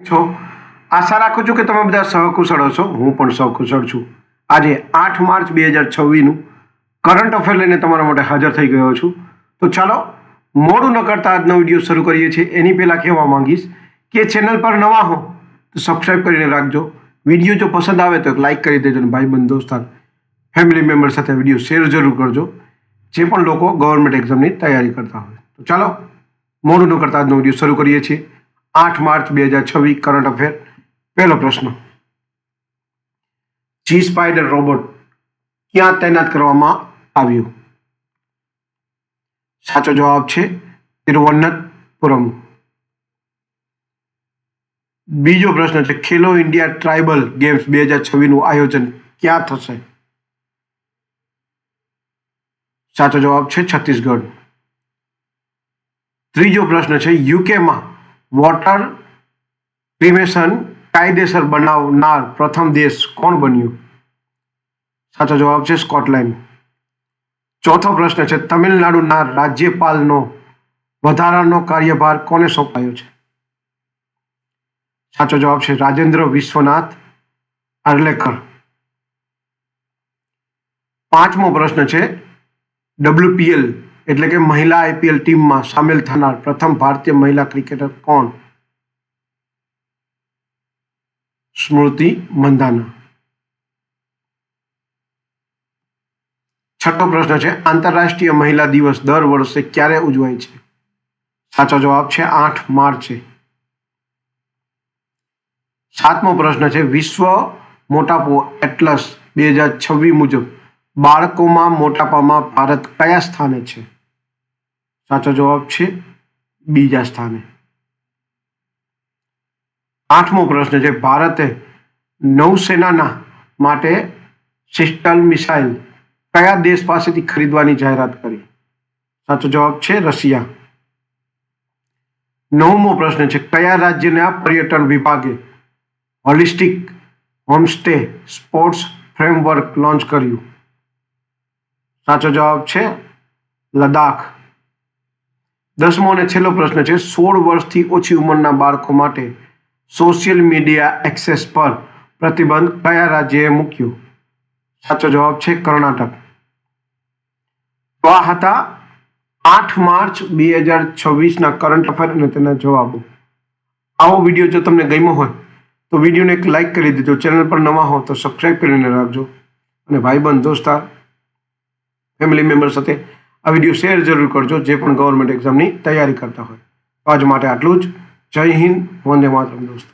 છો આશા રાખું છું કે તમે બધા સહકુશળ હશો. હું પણ સહકુશળ છું. આજે 8 માર્ચ 2026નું કરંટ અફેર લઈને તમારા માટે હાજર થઈ ગયો છું. તો ચાલો મોડું ન કરતા આજનો વિડીયો શરૂ કરીએ છીએ. એની પહેલાં કહેવા માંગીશ કે ચેનલ પર નવા હો તો સબસ્ક્રાઈબ કરીને રાખજો. વિડીયો જો પસંદ આવે તો એક લાઇક કરી દેજો અને ભાઈબંધ દોસ્તાર ફેમિલી મેમ્બર સાથે વિડીયો શેર જરૂર કરજો, જે પણ લોકો ગવર્મેન્ટ એક્ઝામની તૈયારી કરતા હોય. તો ચાલો મોડું ન કરતા આજનો વિડીયો શરૂ કરીએ છીએ. 8 માર્ચ 2026 કરંટ અફેર. પહેલો પ્રશ્ન, જી સ્પાઈડર રોબોટ ક્યાં તૈનાત કરવામાં આવ્યું? સાચો જવાબ છે તિરુવનંતપુરમ. બીજો પ્રશ્ન છે, ખેલો ઇન્ડિયા ટ્રાઇબલ ગેમ્સ 2026નું આયોજન ક્યાં થશે? સાચો જવાબ છે છત્તીસગઢ. ત્રીજો પ્રશ્ન છે, યુકેમાં વોટર ક્રિમેશન કાયદેસર બનાવનાર પ્રથમ દેશ કોણ બન્યું? સાચો જવાબ છે સ્કોટલેન્ડ. ચોથો પ્રશ્ન છે, તમિલનાડુના રાજ્યપાલનો વધારાનો કાર્યભાર કોને સોંપાયો છે? સાચો જવાબ છે રાજેન્દ્ર વિશ્વનાથ આર્લેકર. પાંચમો પ્રશ્ન છે, WPL એટલે કે મહિલા IPL ટીમમાં સામેલ થનાર પ્રથમ ભારતીય મહિલા ક્રિકેટર કોણ? સ્મૃતિ મંધાના. છઠ્ઠો પ્રશ્ન છે, આંતરરાષ્ટ્રીય મહિલા દિવસ દર વર્ષે ક્યારે ઉજવાય છે? સાચો જવાબ છે 8 માર્ચે. સાતમો પ્રશ્ન છે, વિશ્વ મોટાપો એટલસ 2026 મુજબ બાળકોમાં મોટાપામાં ભારત કયા સ્થાને છે? સાચો જવાબ છે બીજા સ્થાને. આઠમો પ્રશ્ન છે, ભારતે નૌસેનાના માટે સિસ્ટલ મિસાઇલ કયા દેશ પાસેથી ખરીદવાની જાહેરાત કરી? સાચો જવાબ છે રશિયા. નવમો પ્રશ્ન છે, કયા રાજ્યના પર્યટન વિભાગે holistic homestay sports framework launch કર્યું? સાચો જવાબ છે લદ્દાખ. દસમો અને છેલ્લો પ્રશ્ન છે, 16 વર્ષથી ઓછી ઉંમરના બાળકો માટે સોશિયલ મીડિયા એક્સેસ પર પ્રતિબંધ કયા રાજ્યએ મૂક્યો? સાચો જવાબ છે કર્ણાટક. તો આ હતા 8 માર્ચ 2026ના કરંટ અફેર અને તેના જવાબો. આવો વિડીયો જો તમને ગમ્યો હોય તો વિડીયોને એક લાઇક કરી દેજો. ચેનલ પર નવા હો તો સબસ્ક્રાઈબ કરીને રાખજો અને ભાઈબંધ દોસ્તાર ફેમિલી મેમ્બર સાથે આ વિડીયો શેર જરૂર કરજો, જે પણ ગવર્મેન્ટ એક્ઝામની તૈયારી કરતા હોય. આજ માટે આટલું જ. જય હિન્દ, વંદે માતરમ દોસ્તો.